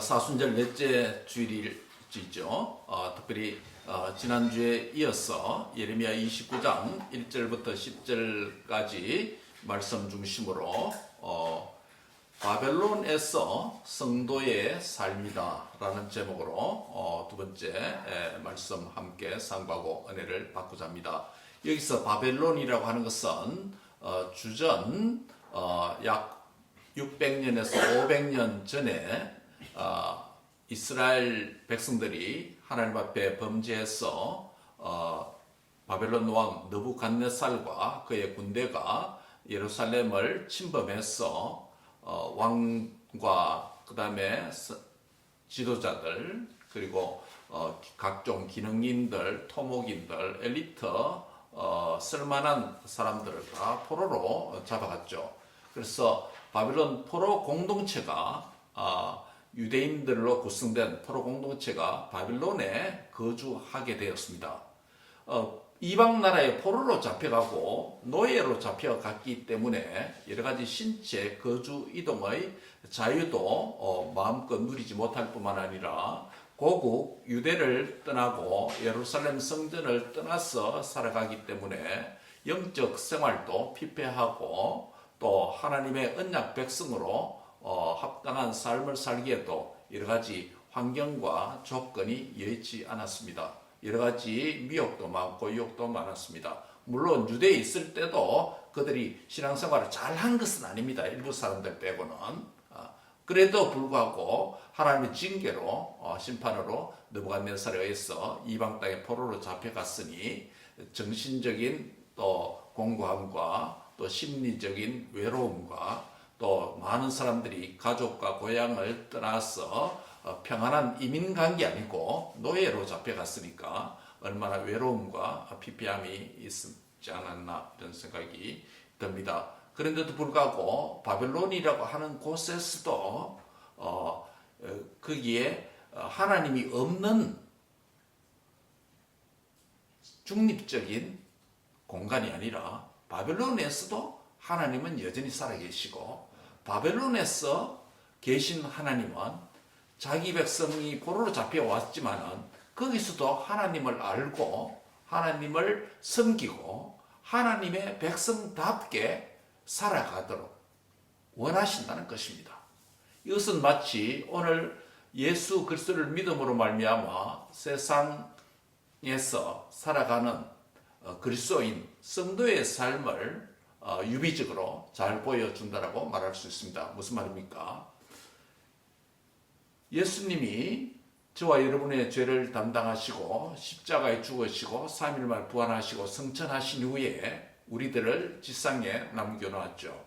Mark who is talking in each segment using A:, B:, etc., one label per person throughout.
A: 사순절 넷째 주일이죠. 특별히 지난주에 이어서 예레미야 29장 1절부터 10절까지 말씀 중심으로 바벨론에서 성도의 삶이다 라는 제목으로 두 번째 말씀 함께 상고하고 은혜를 받고자 합니다. 여기서 바벨론이라고 하는 것은 주전 약 600년에서 500년 전에 이스라엘 백성들이 하나님 앞에 범죄해서 바벨론 왕 느부갓네살과 그의 군대가 예루살렘을 침범해서 왕과 그 다음에 지도자들 그리고 각종 기능인들, 토목인들, 엘리트 쓸만한 사람들을 다 포로로 잡아갔죠. 그래서 바벨론 포로 공동체가 유대인들로 구성된 포로 공동체가 바벨론에 거주하게 되었습니다. 이방 나라의 포로로 잡혀가고 노예로 잡혀갔기 때문에 여러 가지 신체 거주 이동의 자유도 마음껏 누리지 못할 뿐만 아니라 고국 유대를 떠나고 예루살렘 성전을 떠나서 살아가기 때문에 영적 생활도 피폐하고 또 하나님의 언약 백성으로 합당한 삶을 살기에도 여러 가지 환경과 조건이 여의치 않았습니다. 여러 가지 미혹도 많고 유혹도 많았습니다. 물론 유대에 있을 때도 그들이 신앙생활을 잘한 것은 아닙니다. 일부 사람들 빼고는. 그래도 불구하고 하나님의 징계로 심판으로 느부갓네살에 의해서 이방 땅의 포로로 잡혀갔으니 정신적인 또 공고함과 또 심리적인 외로움과 또 많은 사람들이 가족과 고향을 떠나서 평안한 이민 간 게 아니고 노예로 잡혀갔으니까 얼마나 외로움과 피폐함이 있지 않았나 이런 생각이 듭니다. 그런데도 불구하고 바벨론이라고 하는 곳에서도 거기에 하나님이 없는 중립적인 공간이 아니라 바벨론에서도 하나님은 여전히 살아계시고 바벨론에서 계신 하나님은 자기 백성이 포로로 잡혀왔지만은 거기서도 하나님을 알고 하나님을 섬기고 하나님의 백성답게 살아가도록 원하신다는 것입니다. 이것은 마치 오늘 예수 그리스도를 믿음으로 말미암아 세상에서 살아가는 그리스도인 성도의 삶을 유비적으로 잘 보여준다라고 말할 수 있습니다. 무슨 말입니까? 예수님이 저와 여러분의 죄를 담당하시고 십자가에 죽으시고 3일 만에 부활하시고 승천하신 후에 우리들을 지상에 남겨놓았죠.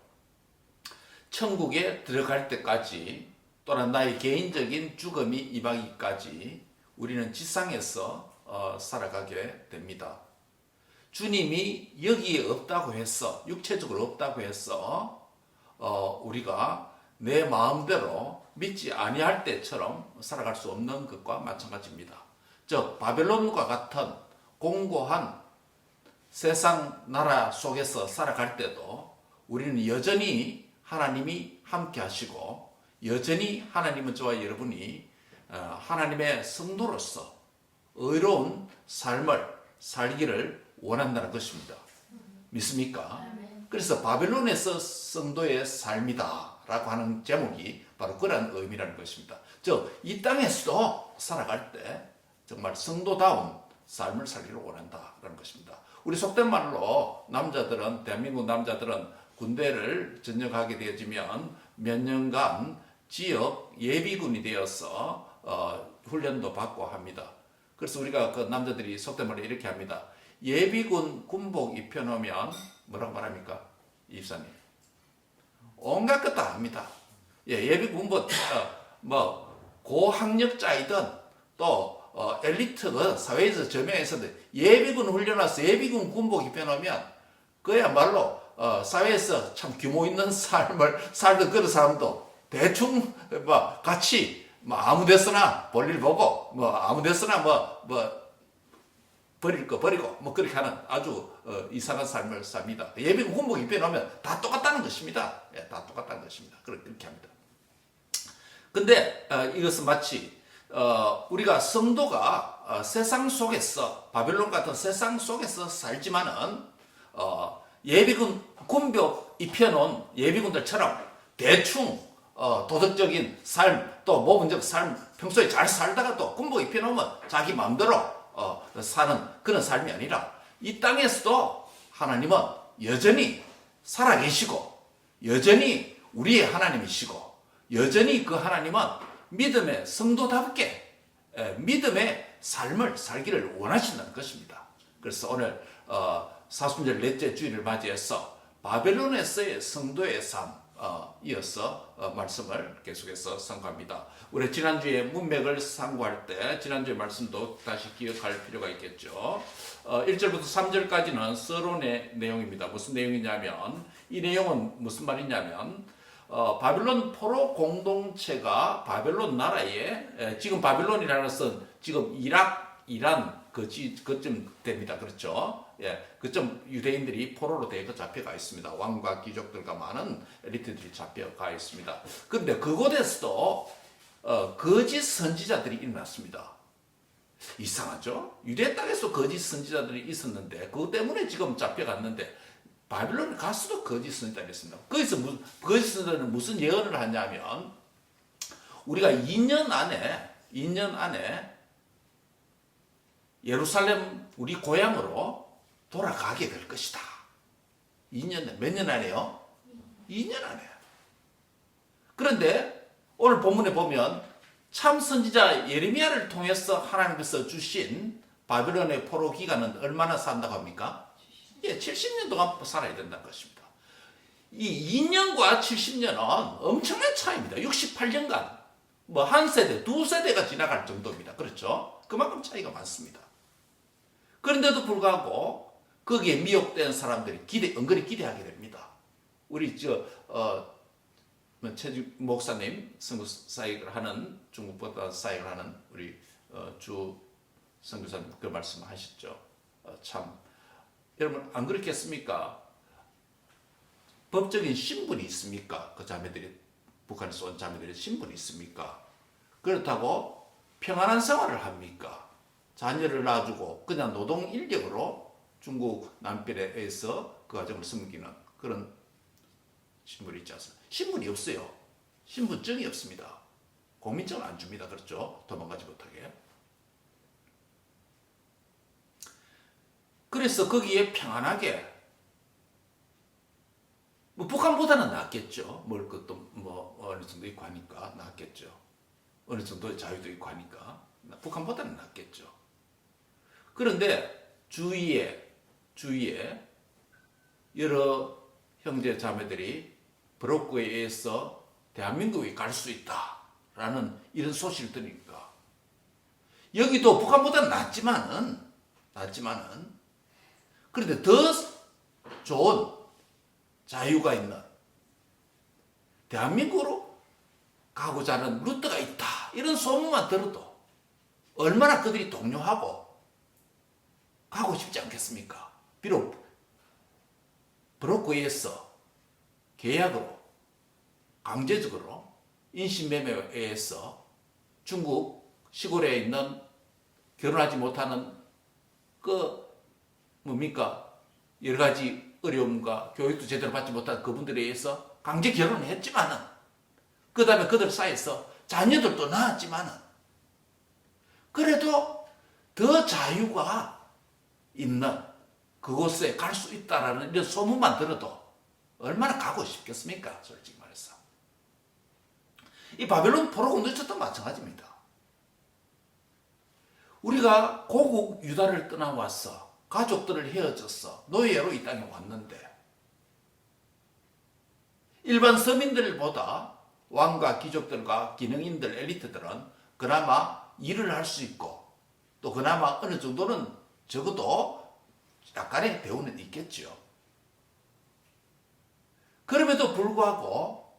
A: 천국에 들어갈 때까지 또는 나의 개인적인 죽음이 임하기까지 우리는 지상에서 살아가게 됩니다. 주님이 여기에 없다고 해서 육체적으로 없다고 해서 우리가 내 마음대로 믿지 아니할 때처럼 살아갈 수 없는 것과 마찬가지입니다. 즉 바벨론과 같은 공고한 세상 나라 속에서 살아갈 때도 우리는 여전히 하나님이 함께 하시고 여전히 하나님은 저와 여러분이 하나님의 성도로서 의로운 삶을 살기를 원한다는 것입니다. 믿습니까? 그래서 바벨론에서 성도의 삶이다 라고 하는 제목이 바로 그런 의미라는 것입니다. 즉 이 땅에서도 살아갈 때 정말 성도다운 삶을 살기를 원한다라는 것입니다. 우리 속된 말로 남자들은 대한민국 남자들은 군대를 전역하게 되어지면 몇 년간 지역 예비군이 되어서 훈련도 받고 합니다. 그래서 우리가 그 남자들이 속된 말로 이렇게 합니다. 예비군 군복 입혀놓으면 뭐라고 말합니까? 이입사님 온갖 것 다 합니다. 예비군 뭐 고학력자이든 또 엘리트든 사회에서 저명해서든 예비군 훈련해서 예비군 군복 입혀놓으면 그야말로 사회에서 참 규모 있는 삶을 살던 그런 사람도 대충 뭐 같이 뭐 아무 데서나 볼일 보고 뭐 아무 데서나 뭐 버릴 거 버리고 뭐 그렇게 하는 아주 이상한 삶을 삽니다. 예비군 군복 입혀놓으면 다 똑같다는 것입니다. 다 똑같다는 것입니다. 그렇게 합니다. 근데 이것은 마치 우리가 성도가 세상 속에서 바벨론 같은 세상 속에서 살지만은 예비군 군복 입혀놓은 예비군들처럼 대충 도덕적인 삶 또 모범적 삶 평소에 잘 살다가 또 군복 입혀놓으면 자기 마음대로 사는 그런 삶이 아니라 이 땅에서도 하나님은 여전히 살아계시고 여전히 우리의 하나님이시고 여전히 그 하나님은 믿음의 성도답게 믿음의 삶을 살기를 원하신다는 것입니다. 그래서 오늘 사순절 넷째 주일을 맞이해서 바벨론에서의 성도의 삶 이어서 말씀을 계속해서 상고합니다. 우리 지난주에 문맥을 상고할 때 지난주의 말씀도 다시 기억할 필요가 있겠죠. 1절부터 3절까지는 서론의 내용입니다. 무슨 내용이냐면 이 내용은 무슨 말이냐면 바벨론 포로 공동체가 바벨론 나라에 지금 바벨론이라는 것은 지금 이락, 이란 그쯤 됩니다. 그렇죠? 예, 그쯤 유대인들이 포로로 대거 잡혀가 있습니다. 왕과 귀족들과 많은 엘리트들이 잡혀가 있습니다. 그런데 그곳에서도 거짓 선지자들이 일어났습니다. 이상하죠? 유대 땅에서 거짓 선지자들이 있었는데 그것 때문에 지금 잡혀갔는데 바빌론에 가서도 거짓 선지자들이 있습니다. 거기서 거짓 선지자들은 무슨 예언을 하냐면 우리가 2년 안에 예루살렘 우리 고향으로 돌아가게 될 것이다. 2년, 몇 년 안에요? 2년 안에. 그런데 오늘 본문에 보면 참 선지자 예레미야를 통해서 하나님께서 주신 바벨론의 포로 기간은 얼마나 산다고 합니까? 예, 70년 동안 살아야 된다는 것입니다. 이 2년과 70년은 엄청난 차이입니다. 68년간 뭐 한 세대, 두 세대가 지나갈 정도입니다. 그렇죠? 그만큼 차이가 많습니다. 그런데도 불구하고 거기에 미혹된 사람들이 은근히 기대하게 됩니다. 우리 최주 목사님 선교 사역을 하는 중국보다 사역을 하는 우리 주 선교사님 그 말씀하셨죠. 참 여러분 안 그렇겠습니까? 법적인 신분이 있습니까? 그 자매들이 북한에서 온 자매들의 신분이 있습니까? 그렇다고 평안한 생활을 합니까? 자녀를 낳아주고 그냥 노동 인력으로 중국 남편에 의해서 그 가정을 섬기는 그런 신분이 있지 않습니까? 신분이 없어요. 신분증이 없습니다. 공민증을 안 줍니다. 그렇죠? 도망가지 못하게. 그래서 거기에 평안하게 뭐 북한보다는 낫겠죠. 먹을 것도 뭐 어느 정도 있고 하니까 낫겠죠. 어느 정도의 자유도 있고 하니까 북한보다는 낫겠죠. 그런데 주위에 여러 형제 자매들이 브로커에 의해서 대한민국에 갈 수 있다라는 이런 소식을 들으니까 여기도 북한보다는 낫지만은 그런데 더 좋은 자유가 있는 대한민국으로 가고자 하는 루트가 있다. 이런 소문만 들어도 얼마나 그들이 동요하고 가고 싶지 않겠습니까? 비록 브로커에 의해서 계약으로 강제적으로 인신매매에 의해서 중국 시골에 있는 결혼하지 못하는 여러 가지 어려움과 교육도 제대로 받지 못한 그분들에 의해서 강제 결혼을 했지만은 그 다음에 그들 사이에서 자녀들도 낳았지만은 그래도 더 자유가 있는 그곳에 갈 수 있다라는 이런 소문만 들어도 얼마나 가고 싶겠습니까? 솔직히 말해서. 이 바벨론 포로 공동체도 마찬가지입니다. 우리가 고국 유다를 떠나와서 가족들을 헤어져서 노예로 이 땅에 왔는데 일반 서민들보다 왕과 귀족들과 기능인들, 엘리트들은 그나마 일을 할 수 있고 또 그나마 어느 정도는 적어도 약간의 배우는 있겠죠. 그럼에도 불구하고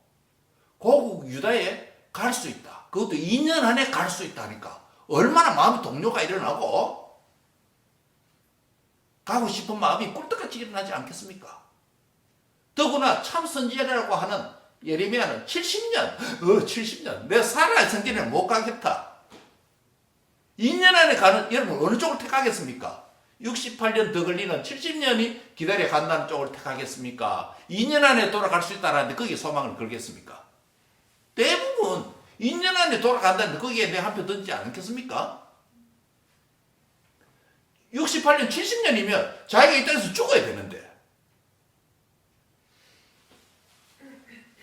A: 고국 유다에 갈 수 있다. 그것도 2년 안에 갈 수 있다니까 얼마나 마음의 동요가 일어나고 가고 싶은 마음이 꿀떡같이 일어나지 않겠습니까? 더구나 참 선지자라고 하는 예레미야는 70년, 70년. 내 살아야 성전에 못 가겠다. 2년 안에 가는, 여러분 어느 쪽을 택하겠습니까? 68년 더 걸리는 70년이 기다려 간다는 쪽을 택하겠습니까? 2년 안에 돌아갈 수 있다는데 거기에 소망을 걸겠습니까? 대부분 2년 안에 돌아간다는데 거기에 내 한 표 던지지 않겠습니까? 68년, 70년이면 자기가 이 땅에서 죽어야 되는데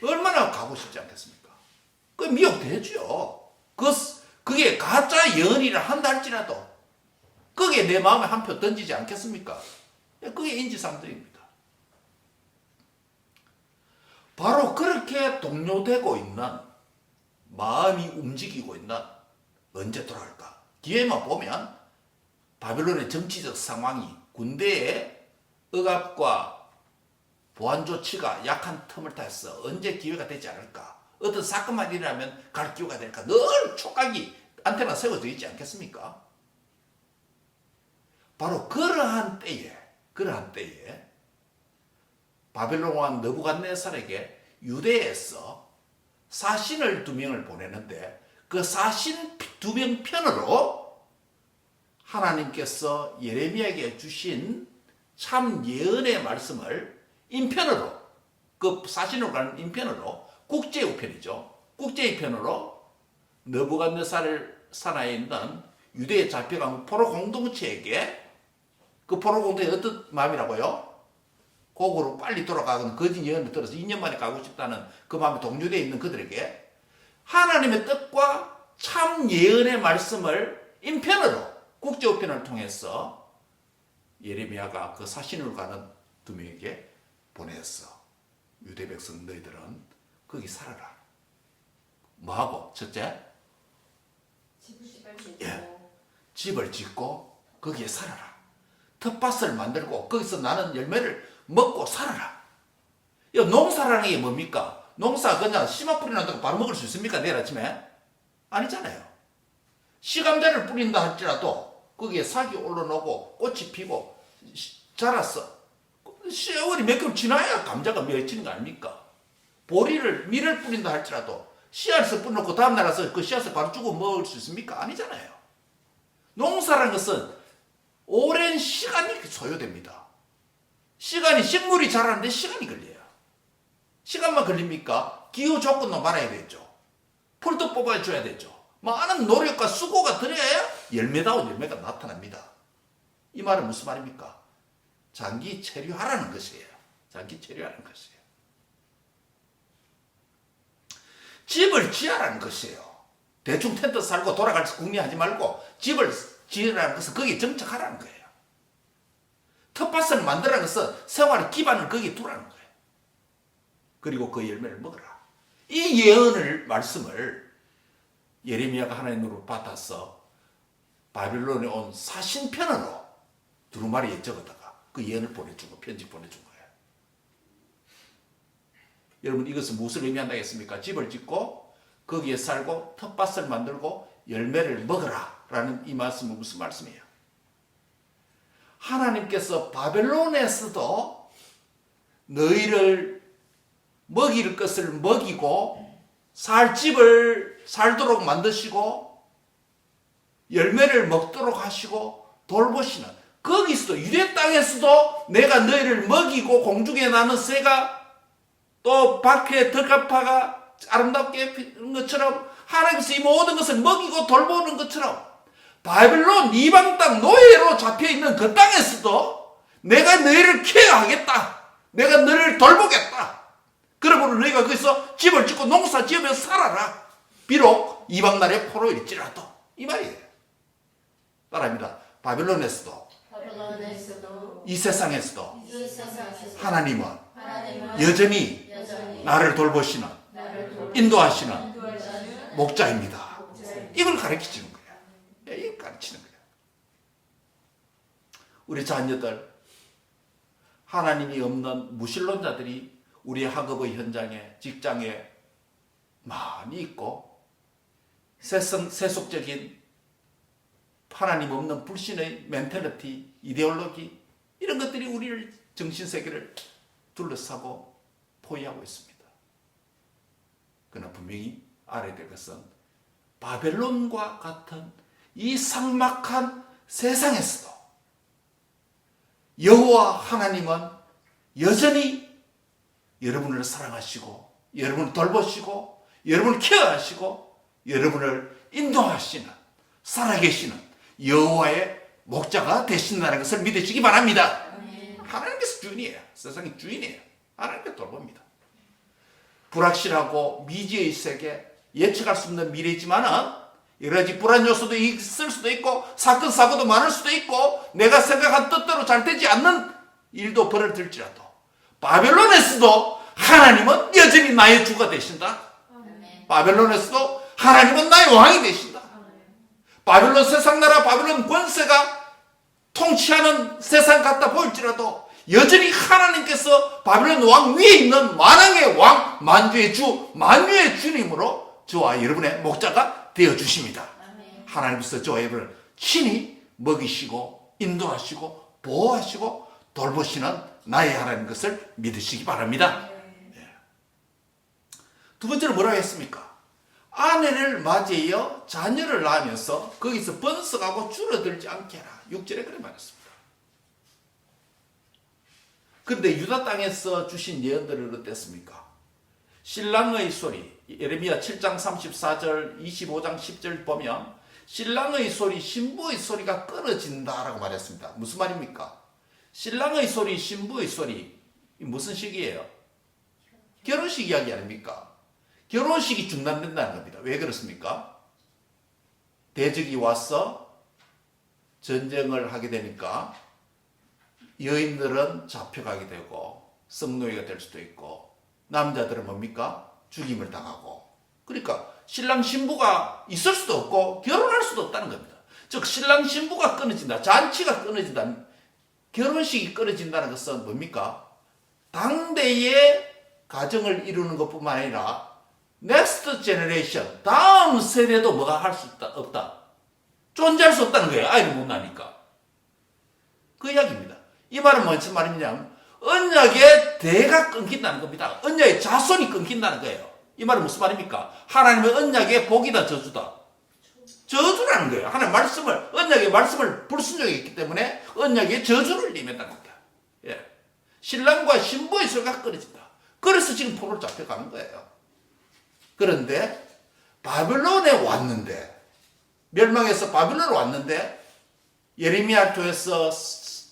A: 얼마나 가고 싶지 않겠습니까? 그 미혹되죠. 그게 가짜 예언이라 한다 할지라도 거기에 내 마음에 한 표 던지지 않겠습니까? 그게 인지상정입니다. 바로 그렇게 동요되고 있는 마음이 움직이고 있는 언제 돌아갈까? 뒤에만 보면 바벨론의 정치적 상황이 군대의 억압과 보안 조치가 약한 틈을 타서 언제 기회가 되지 않을까? 어떤 사건만 일어나면 갈 기회가 될까? 늘 촉각이 안테나 세워져 있지 않겠습니까? 바로 그러한 때에 바벨론 왕 느부갓네살에게 유대에서 사신을 2명을 보내는데 그 사신 2명 편으로 하나님께서 예레미야에게 주신 참 예언의 말씀을 인편으로, 그 사신으로 가는 인편으로, 국제우편이죠. 국제우편으로 느부갓네살 산하에 있는 유대에 잡혀간 포로 공동체에게, 그 포로 공동체의 어떤 마음이라고요? 고국으로 빨리 돌아가는 거짓 예언을 들어서 2년 만에 가고 싶다는 그 마음이 동요되어 있는 그들에게 하나님의 뜻과 참 예언의 말씀을 인편으로, 국제우편을 통해서 예레미야가 그 사신으로 가는 2명에게 보냈어. 유대 백성 너희들은 거기 살아라. 뭐하고? 첫째, 집을 짓고 거기에 살아라. 텃밭을 만들고 거기서 나는 열매를 먹고 살아라. 농사라는 게 뭡니까? 농사 그냥 씨만 뿌리는다고 바로 먹을 수 있습니까? 내일 아침에? 아니잖아요. 씨감자를 뿌린다 할지라도 거기에 싹이 올라오고 꽃이 피고 자랐어. 세월이 몇 개월 지나야 감자가 맺히는 거 아닙니까? 밀을 뿌린다 할지라도 씨앗을 뿌려놓고 다음날 와서 그 씨앗을 바로 주고 먹을 수 있습니까? 아니잖아요. 농사라는 것은 오랜 시간이 소요됩니다. 식물이 자라는데 시간이 걸려요. 시간만 걸립니까? 기후 조건도 말아야 되죠. 풀도 뽑아줘야 되죠. 많은 노력과 수고가 들어야 열매다운 열매가 나타납니다. 이 말은 무슨 말입니까? 장기 체류하라는 것이에요. 장기 체류하라는 것이에요. 집을 지으라는 것이에요. 대충 텐트 살고 돌아갈지 궁리하지 말고 집을 지으라는 것은 거기에 정착하라는 거예요. 텃밭을 만들라는 것은 생활의 기반을 거기에 두라는 거예요. 그리고 그 열매를 먹어라. 이 예언을 말씀을 예레미야가 하나님으로 받아서 바빌론에 온 사신편으로 두루마리에 적어다가 그 예언을 보내준 거, 편지 보내준 거예요. 여러분 이것은 무엇을 의미한다겠습니까? 집을 짓고 거기에 살고 텃밭을 만들고 열매를 먹어라 라는 이 말씀은 무슨 말씀이에요? 하나님께서 바벨론에서도 너희를 먹일 것을 먹이고 살 집을 살도록 만드시고 열매를 먹도록 하시고 돌보시는, 거기서도 유대 땅에서도 내가 너희를 먹이고 공중에 나는 새가 또 밖에 들가파가 아름답게 피는 것처럼 하나님께서 이 모든 것을 먹이고 돌보는 것처럼 바벨론 이방 땅 노예로 잡혀있는 그 땅에서도 내가 너희를 케어하겠다. 내가 너희를 돌보겠다. 그러므로 너희가 거기서 집을 짓고 농사 지으며 살아라. 비록 이방 나라의 포로일지라도. 이 말이에요. 따라합니다. 바벨론에서도 이 세상에서도 하나님은 여전히 나를 돌보시는, 인도하시는 목자입니다. 이걸 가르치는 거예요. 이걸 가르치는 거예요. 우리 자녀들, 하나님이 없는 무신론자들이 우리 학업의 현장에, 직장에 많이 있고 세속적인 하나님 없는 불신의 멘탈리티, 이데올로기 이런 것들이 우리를 정신세계를 둘러싸고 포위하고 있습니다. 그러나 분명히 알아야 될 것은 바벨론과 같은 이 삭막한 세상에서도 여호와 하나님은 여전히 여러분을 사랑하시고 여러분을 돌보시고 여러분을 케어하시고 여러분을 인도하시는 살아계시는 여호와의 목자가 되신다는 것을 믿으시기 바랍니다. 하나님께서 주인이에요. 세상의 주인이에요. 하나님께서 돌봅니다. 불확실하고 미지의 세계, 예측할 수 없는 미래지만은 여러 가지 불안 요소도 있을 수도 있고 사건 사고도 많을 수도 있고 내가 생각한 뜻대로 잘 되지 않는 일도 벌어질지라도 바벨론에서도 하나님은 여전히 나의 주가 되신다. 바벨론에서도 하나님은 나의 왕이 되신다. 바벨론 세상 나라 바벨론 권세가 통치하는 세상 같다 보일지라도 여전히 하나님께서 바벨론 왕 위에 있는 만왕의 왕, 만주의 주, 만유의 주님으로 저와 여러분의 목자가 되어주십니다. 하나님께서 저와 여러분을 친히 먹이시고 인도하시고 보호하시고 돌보시는 나의 하나님 것을 믿으시기 바랍니다. 두 번째로 뭐라고 했습니까? 아내를 맞이하여 자녀를 낳으면서 거기서 번성하고 줄어들지 않게 해라. 6절에 그렇게 말했습니다. 그런데 유다 땅에서 주신 예언들은 어땠습니까? 신랑의 소리, 예레미야 7장 34절, 25장 10절 보면 신랑의 소리, 신부의 소리가 끊어진다라고 말했습니다. 무슨 말입니까? 신랑의 소리, 신부의 소리, 무슨 시기예요? 결혼식 이야기 아닙니까? 결혼식이 중단된다는 겁니다. 왜 그렇습니까? 대적이 와서 전쟁을 하게 되니까 여인들은 잡혀가게 되고 성노예가 될 수도 있고 남자들은 뭡니까? 죽임을 당하고 그러니까 신랑 신부가 있을 수도 없고 결혼할 수도 없다는 겁니다. 즉 신랑 신부가 끊어진다. 잔치가 끊어진다. 결혼식이 끊어진다는 것은 뭡니까? 당대의 가정을 이루는 것뿐만 아니라 넥스트 제너레이션 다음 세대도 뭐가 할 수 없다. 존재할 수 없다는 거예요. 아이를 못 낳으니까. 그 이야기입니다. 이 말은 무슨 말이냐면 언약의 대가 끊긴다는 겁니다. 언약의 자손이 끊긴다는 거예요. 이 말은 무슨 말입니까? 하나님의 언약의 복이다 저주다. 저주라는 거예요. 하나님 말씀을 언약의 말씀을 불순종했기 때문에 언약의 저주를 임했다는 겁니다. 예. 신랑과 신부의 소리가 끊어진다. 그래서 지금 포로로 잡혀가는 거예요. 그런데 바벨론에 왔는데 멸망해서 바벨론으로 왔는데 예레미야 통해서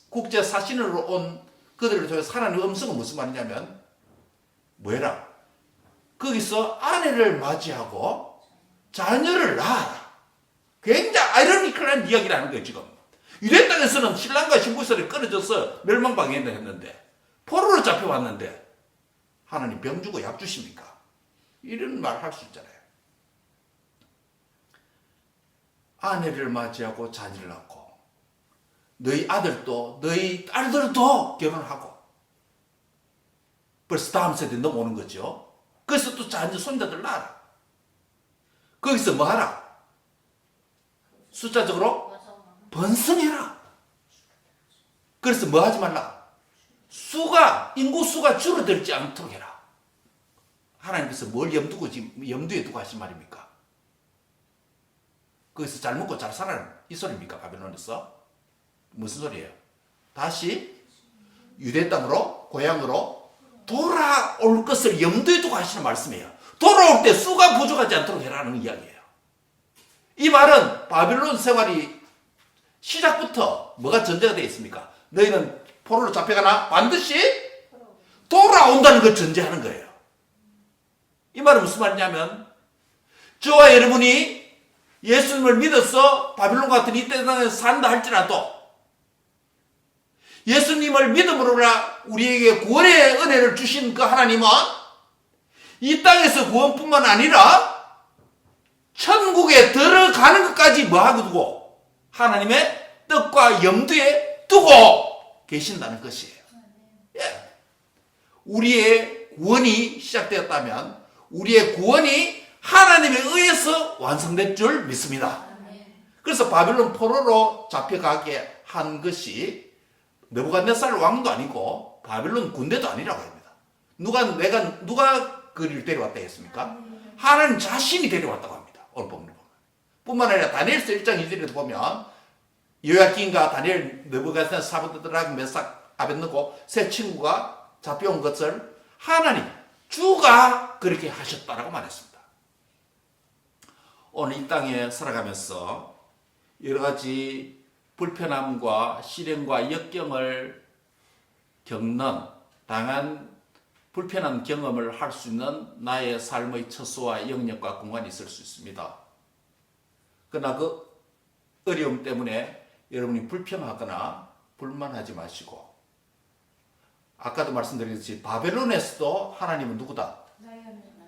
A: 국제 사신으로 온 그들을 통해서 하나님의 음성은 무슨 말이냐면 뭐해라? 거기서 아내를 맞이하고 자녀를 낳아라. 굉장히 아이러니컬한 이야기라는 거예요. 지금 유대 땅에서는 신랑과 신부 소리 끊어져서 멸망방해한다 했는데 포로로 잡혀왔는데 하나님 병 주고 약 주십니까? 이런 말 할 수 있잖아요. 아내를 맞이하고 자녀를 낳고 너희 아들도 너희 딸들도 결혼하고 벌써 다음 세대 넘어오는 거죠. 그래서 또 자녀 손자들 낳아라. 거기서 뭐 하라? 숫자적으로 번성해라. 그래서 뭐 하지 말라? 인구 수가 줄어들지 않도록 해라. 하나님께서 뭘 염두에 두고 하신 말입니까? 거기서 잘 먹고 잘 살아라는 이 소리입니까? 바벨론에서? 무슨 소리예요? 다시 유대 땅으로 고향으로 돌아올 것을 염두에 두고 하시는 말씀이에요. 돌아올 때 수가 부족하지 않도록 해라는 이야기예요. 이 말은 바벨론 생활이 시작부터 뭐가 전제가 되어 있습니까? 너희는 포로로 잡혀가나 반드시 돌아온다는 걸 전제하는 거예요. 이 말은 무슨 말이냐면 저와 여러분이 예수님을 믿어서 바벨론 같은 이 땅에서 산다 할지라도 예수님을 믿음으로 우리에게 구원의 은혜를 주신 그 하나님은 이 땅에서 구원뿐만 아니라 천국에 들어가는 것까지 뭐하고 두고 하나님의 뜻과 염두에 두고 계신다는 것이에요. 예. 우리의 구원이 시작되었다면 우리의 구원이 하나님에 의해서 완성될 줄 믿습니다. 그래서 바벨론 포로로 잡혀가게 한 것이 느부갓네살 왕도 아니고 바벨론 군대도 아니라고 합니다. 누가 그를 데려왔다 했습니까? 하나님 자신이 데려왔다고 합니다. 오늘 본문을 보면. 뿐만 아니라 다니엘서 1장 2절에도 보면 요야긴과 다니엘, 느부갓네살, 사부드락, 메삭, 아벳느고 세 친구가 잡혀온 것을 하나님 주가 그렇게 하셨다라고 말했습니다. 오늘 이 땅에 살아가면서 여러 가지 불편함과 시련과 역경을 겪는 당한 불편한 경험을 할 수 있는 나의 삶의 처소와 영역과 공간이 있을 수 있습니다. 그러나 그 어려움 때문에 여러분이 불평하거나 불만하지 마시고, 아까도 말씀드렸듯이 바벨론에서도 하나님은 누구다?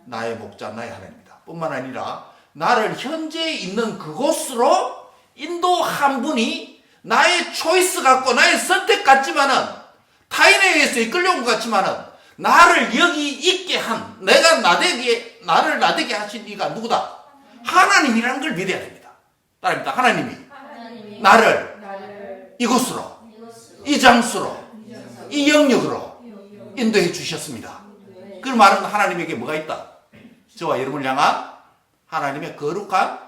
A: 나의 목자, 나의 하나님이다. 뿐만 아니라 나를 현재 있는 그곳으로 인도한 분이 나의 초이스 같고 나의 선택 같지만은, 타인에 의해서 이끌려온 것 같지만은, 나를 여기 있게 한, 나를 나되게 하신 이가 누구다? 하나님이라는 걸 믿어야 됩니다. 따라합니다. 하나님이 나를 이곳으로, 이 장소로, 이 영역으로 인도해 주셨습니다. 그 말은 하나님에게 뭐가 있다? 저와 여러분을 향한 하나님의 거룩한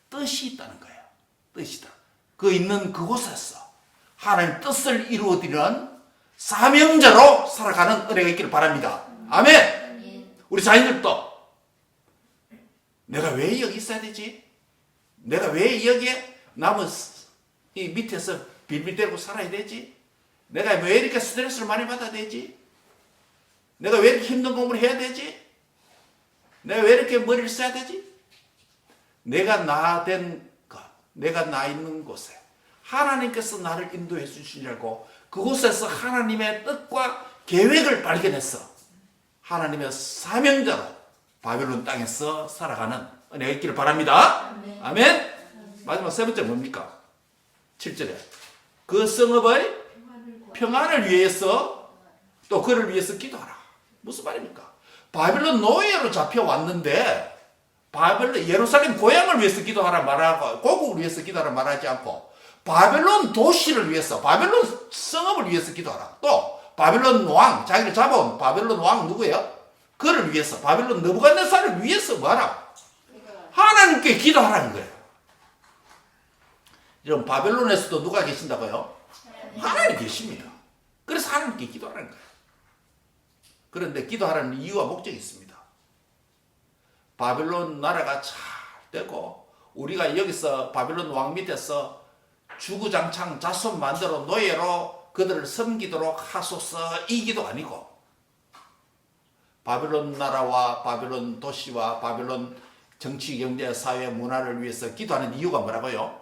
A: 뜻이 있다는 거예요. 뜻이다. 그 있는 그곳에서 하나님 뜻을 이루어드리는 사명자로 살아가는 은혜가 있기를 바랍니다. 아멘. 우리 자녀들도 내가 왜 여기 있어야 되지? 내가 왜 여기에 남은 이 밑에서 빌빌대고 살아야 되지? 내가 왜 이렇게 스트레스를 많이 받아야 되지? 내가 왜 이렇게 힘든 공부를 해야 되지? 내가 왜 이렇게 머리를 써야 되지? 내가 나 된 것, 내가 나 있는 곳에 하나님께서 나를 인도해 주시려고 그곳에서 하나님의 뜻과 계획을 발견했어. 하나님의 사명자로 바벨론 땅에서 살아가는 은혜가 있기를 바랍니다. 아멘. 마지막 세 번째 뭡니까? 7절에 그 성읍의 평안을 위해서 또 그를 위해서 기도하라. 무슨 말입니까? 바벨론 노예로 잡혀왔는데 바벨론 예루살렘 고향을 위해서 기도하라 말하고 고국을 위해서 기도하라 말하지 않고 바벨론 도시를 위해서, 바벨론 성읍을 위해서 기도하라. 또 바벨론 왕, 자기를 잡아온 바벨론 왕 누구예요? 그를 위해서, 바벨론 느부갓네살을 위해서 뭐하라? 하나님께 기도하라는 거예요. 여러분, 바벨론에서도 누가 계신다고요? 하나님 계십니다. 그래서 하나님께 기도하라는 거예요. 그런데 기도하라는 이유와 목적이 있습니다. 바벨론 나라가 잘 되고 우리가 여기서 바벨론 왕 밑에서 주구장창 자손 만들어 노예로 그들을 섬기도록 하소서, 이 기도 아니고 바벨론 나라와 바벨론 도시와 바벨론 정치, 경제, 사회, 문화를 위해서 기도하는 이유가 뭐라고요?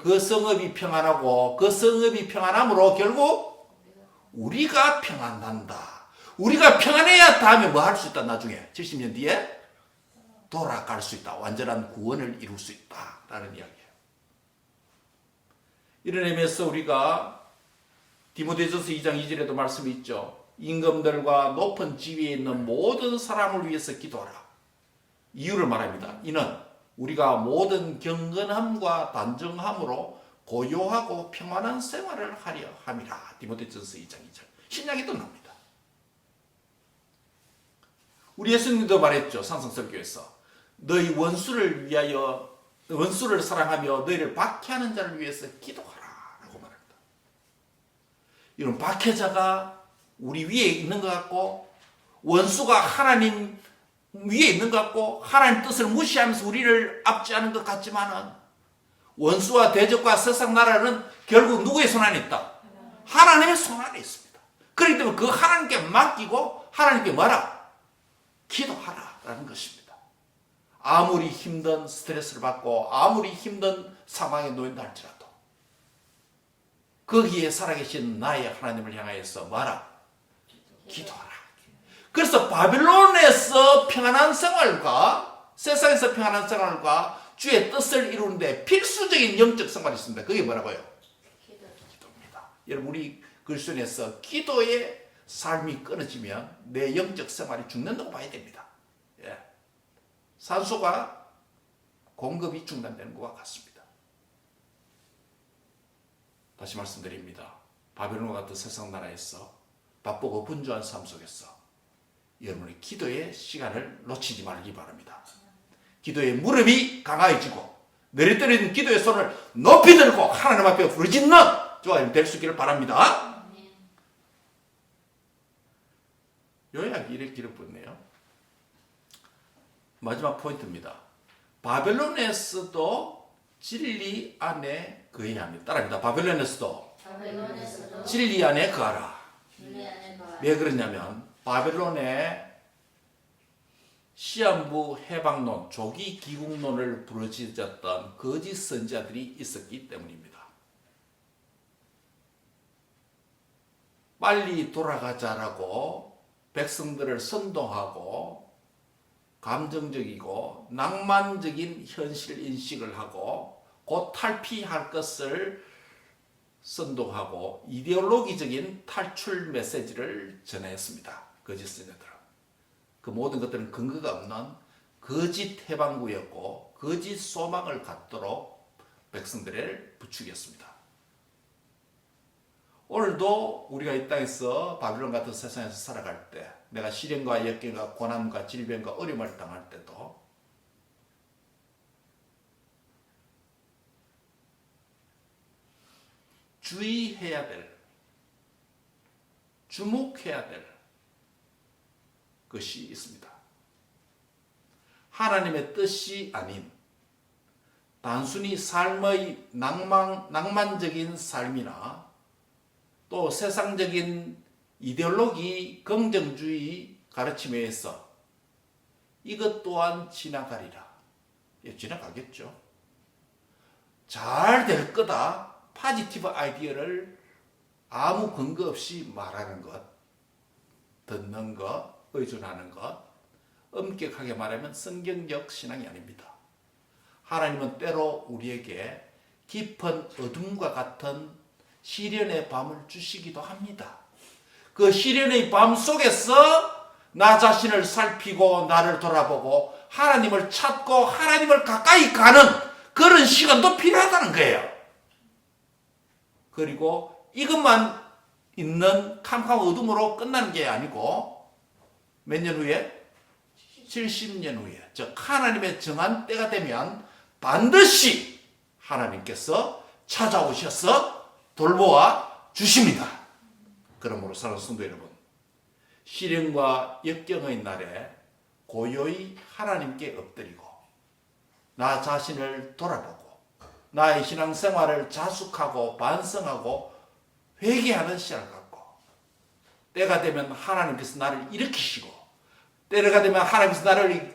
A: 그 성읍이 평안하고 그 성읍이 평안함으로 결국 우리가 평안한다. 우리가 평안해야 다음에 뭐 할 수 있다. 나중에 70년 뒤에 돌아갈 수 있다. 완전한 구원을 이룰 수 있다라는 이야기예요. 이런 의미에서 우리가 디모데전서 2장 2절에도 말씀이 있죠. 임금들과 높은 지위에 있는 모든 사람을 위해서 기도하라. 이유를 말합니다. 이는 우리가 모든 경건함과 단정함으로 고요하고 평안한 생활을 하려 함이라. 디모데전서 2장 2절. 신약에도 나옵니다. 우리 예수님도 말했죠. 상승설교에서 너희 원수를 사랑하며 너희를 박해하는 자를 위해서 기도하라 라고 말합니다. 이런 박해자가 우리 위에 있는 것 같고 원수가 하나님 위에 있는 것 같고 하나님 뜻을 무시하면서 우리를 압제하는 것 같지만은 원수와 대적과 세상 나라는 결국 누구의 손 안에 있다? 하나님의 손 안에 있습니다. 그렇기 때문에 그 하나님께 맡기고 하나님께 뭐라? 기도하라라는 것입니다. 아무리 힘든 스트레스를 받고 아무리 힘든 상황에 놓인다 할지라도 거기에 살아계신 나의 하나님을 향하여서 뭐하라? 기도하라. 그래서 바벨론에서 평안한 생활과 세상에서 평안한 생활과 주의 뜻을 이루는데 필수적인 영적 생활이 있습니다. 그게 뭐라고요? 기도입니다. 여러분, 우리 그리스도인에서 기도의 삶이 끊어지면 내 영적 생활이 죽는다고 봐야 됩니다. 예. 산소가 공급이 중단되는 것과 같습니다. 다시 말씀드립니다. 바벨론과 같은 세상 나라에서 바쁘고 분주한 삶 속에서 여러분의 기도의 시간을 놓치지 말기 바랍니다. 기도의 무릎이 강화해지고 내리떨어진 기도의 손을 높이 들고 하나님 앞에 부르짖는 저와 될 수 있기를 바랍니다. 요약이 이렇게 길어붙네요. 마지막 포인트입니다. 바벨론에서도 진리 안에 거해야 합니다. 따라합니다. 바벨론에서도 진리 안에 거하라. 왜 그러냐면 바벨론의 시한부 해방론, 조기 기국론을 부르짖었던 거짓 선지자들이 있었기 때문입니다. 빨리 돌아가자라고 백성들을 선동하고 감정적이고 낭만적인 현실 인식을 하고 곧 탈피할 것을 선동하고 이데올로기적인 탈출 메시지를 전했습니다. 거짓 선지자들은. 그 모든 것들은 근거가 없는 거짓 해방구였고 거짓 소망을 갖도록 백성들을 부추겼습니다. 오늘도 우리가 이 땅에서 바빌론 같은 세상에서 살아갈 때 내가 시련과 역경과 고난과 질병과 어려움을 당할 때도 주의해야 될, 주목해야 될 것이 있습니다. 하나님의 뜻이 아닌 단순히 삶의 낭만적인 삶이나 또 세상적인 이데올로기, 긍정주의 가르침에 의해서 이것 또한 지나가리라. 지나가겠죠. 잘 될 거다. 포지티브 아이디어를 아무 근거 없이 말하는 것, 듣는 것, 의존하는 것, 엄격하게 말하면 성경적 신앙이 아닙니다. 하나님은 때로 우리에게 깊은 어둠과 같은 시련의 밤을 주시기도 합니다. 그 시련의 밤 속에서 나 자신을 살피고 나를 돌아보고 하나님을 찾고 하나님을 가까이 가는 그런 시간도 필요하다는 거예요. 그리고 이것만 있는 캄캄한 어둠으로 끝나는 게 아니고 몇 년 후에? 70년 후에, 즉 하나님의 정한 때가 되면 반드시 하나님께서 찾아오셔서 돌보아 주십니다. 그러므로 사랑하는 성도 여러분, 시련과 역경의 날에 고요히 하나님께 엎드리고 나 자신을 돌아보고 나의 신앙생활을 자숙하고 반성하고 회개하는 시간을 갖고 때가 되면 하나님께서 나를 일으키시고 때가 되면 하나님께서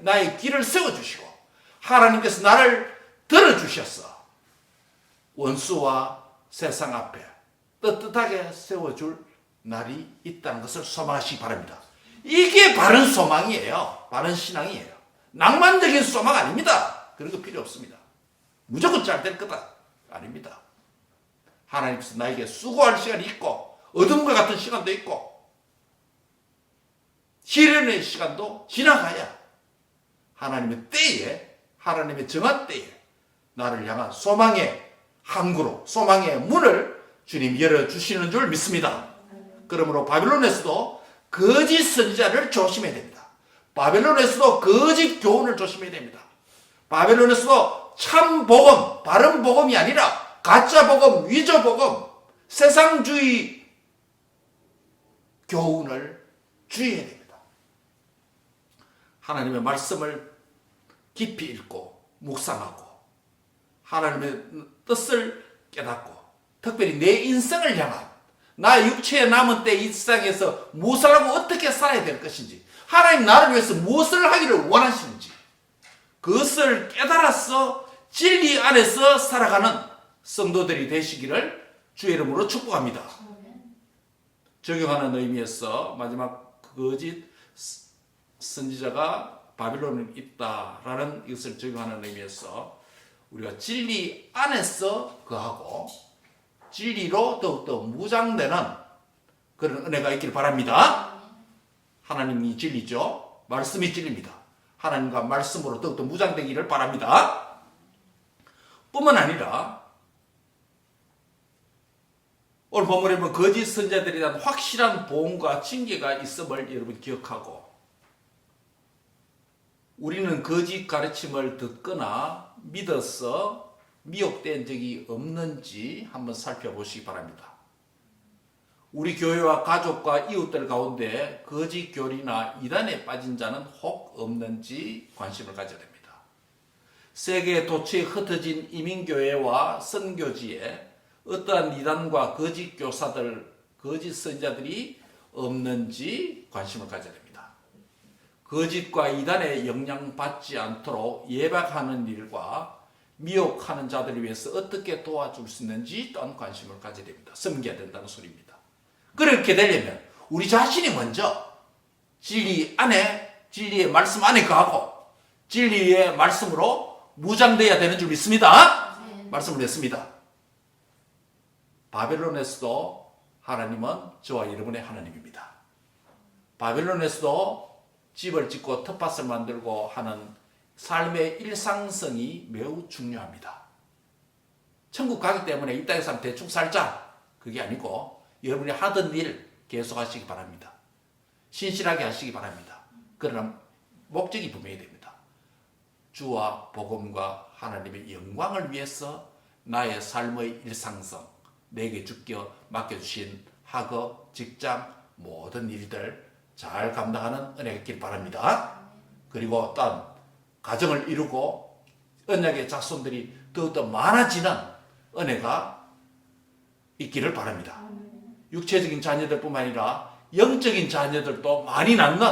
A: 나의 길을 세워주시고 하나님께서 나를 들어주셔서 원수와 세상 앞에 떳떳하게 세워줄 날이 있다는 것을 소망하시기 바랍니다. 이게 바른 소망이에요. 바른 신앙이에요. 낭만적인 소망 아닙니다. 그런 거 필요 없습니다. 무조건 잘 될 거다. 아닙니다. 하나님께서 나에게 수고할 시간이 있고 어둠과 같은 시간도 있고 시련의 시간도 지나가야 하나님의 때에 하나님의 정한 때에 나를 향한 소망의 항구로 소망의 문을 주님 열어주시는 줄 믿습니다. 그러므로 바빌론에서도 거짓 선지자를 조심해야 됩니다. 바벨론에서도 거짓 교훈을 조심해야 됩니다. 바벨론에서도 참 복음, 바른 복음이 아니라 가짜 복음, 위조 복음, 세상주의 교훈을 주의해야 됩니다. 하나님의 말씀을 깊이 읽고 묵상하고 하나님의 뜻을 깨닫고 특별히 내 인생을 향한 나의 육체에 남은 때 이 세상에서 무엇을 하고 어떻게 살아야 될 것인지 하나님 나를 위해서 무엇을 하기를 원하시는지 그것을 깨달아서 진리 안에서 살아가는 성도들이 되시기를 주의 이름으로 축복합니다. 적용하는 의미에서 마지막 거짓 선지자가 바빌론에 있다라는 이것을 적용하는 의미에서 우리가 진리 안에서 거하고 진리로 더욱더 무장되는 그런 은혜가 있기를 바랍니다. 하나님이 진리죠. 말씀이 진리입니다. 하나님과 말씀으로 더욱더 무장되기를 바랍니다. 뿐만 아니라 오늘 본문에 보면 거짓 선지자들에 대한 확실한 보험과 징계가 있음을 여러분 기억하고 우리는 거짓 가르침을 듣거나 믿어서 미혹된 적이 없는지 한번 살펴보시기 바랍니다. 우리 교회와 가족과 이웃들 가운데 거짓 교리나 이단에 빠진 자는 혹 없는지 관심을 가져야 됩니다. 세계 도처에 흩어진 이민교회와 선교지에 어떠한 이단과 거짓 교사들, 거짓 선자들이 없는지 관심을 가져야 됩니다. 거짓과 이단에 영향받지 않도록 예방하는 일과 미혹하는 자들을 위해서 어떻게 도와줄 수 있는지 또한 관심을 가져야 됩니다. 섬겨야 된다는 소리입니다. 그렇게 되려면 우리 자신이 먼저 진리 안에, 진리의 말씀 안에 거하고 진리의 말씀으로 무장되어야 되는 줄 믿습니다. 말씀을 했습니다. 바벨론에서도 하나님은 저와 여러분의 하나님입니다. 바벨론에서도 집을 짓고 텃밭을 만들고 하는 삶의 일상성이 매우 중요합니다. 천국 가기 때문에 이 땅에서 대충 살자, 그게 아니고 여러분이 하던 일 계속 하시기 바랍니다. 신실하게 하시기 바랍니다. 그러나 목적이 분명히 됩니다. 주와 복음과 하나님의 영광을 위해서 나의 삶의 일상성, 내게 맡겨주신 학업, 직장, 모든 일들 잘 감당하는 은혜가 있길 바랍니다. 그리고 또한 가정을 이루고 언약의 자손들이 더욱더 많아지는 은혜가 있기를 바랍니다. 육체적인 자녀들뿐만 아니라 영적인 자녀들도 많이 낳는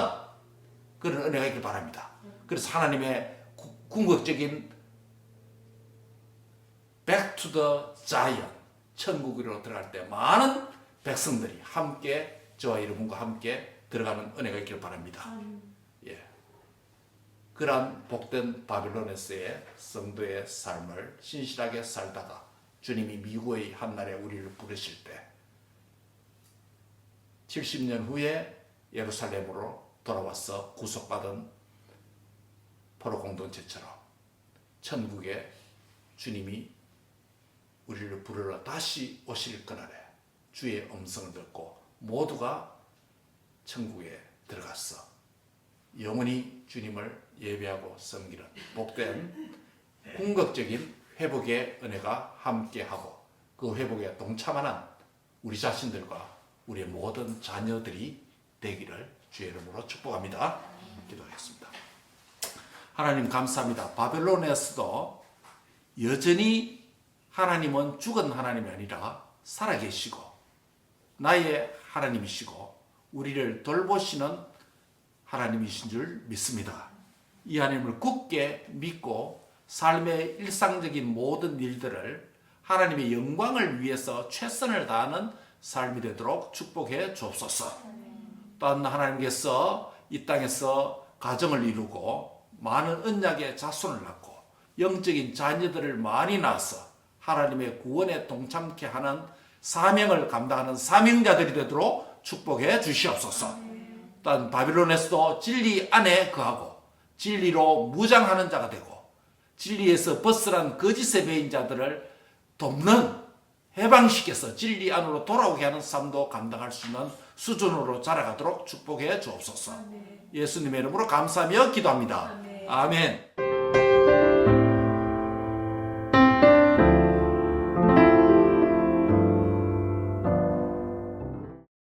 A: 그런 은혜가 있길 바랍니다. 그래서 하나님의 궁극적인 Back to the Zion, 천국으로 들어갈 때 많은 백성들이 함께 저와 여러분과 함께 들어가는 은혜가 있기를 바랍니다. 예. 그러한 복된 바빌론에서의 성도의 삶을 신실하게 살다가 주님이 미국의 한날에 우리를 부르실 때 70년 후에 예루살렘으로 돌아와서 구속받은 포로 공동체처럼 천국에 주님이 우리를 부르러 다시 오실 그날에 주의 음성을 듣고 모두가 천국에 들어갔어 영원히 주님을 예배하고 섬기는 복된 궁극적인 회복의 은혜가 함께하고 그 회복에 동참하는 우리 자신들과 우리의 모든 자녀들이 되기를 주의 이름으로 축복합니다. 기도하겠습니다. 하나님 감사합니다. 바벨론에서도 여전히 하나님은 죽은 하나님이 아니라 살아계시고 나의 하나님이시고 우리를 돌보시는 하나님이신 줄 믿습니다. 이 하나님을 굳게 믿고 삶의 일상적인 모든 일들을 하나님의 영광을 위해서 최선을 다하는 삶이 되도록 축복해 주옵소서. 또한 하나님께서 이 땅에서 가정을 이루고 많은 언약의 자손을 낳고 영적인 자녀들을 많이 낳아서 하나님의 구원에 동참케 하는 사명을 감당하는 사명자들이 되도록 축복해 주시옵소서. 또한 바빌론에서도 진리 안에 거하고 진리로 무장하는 자가 되고 진리에서 벗어난 거짓의 배인 자들을 돕는 해방시켜서 진리 안으로 돌아오게 하는 삶도 감당할 수 있는 수준으로 자라가도록 축복해 주옵소서. 예수님의 이름으로 감사하며 기도합니다. 아멘.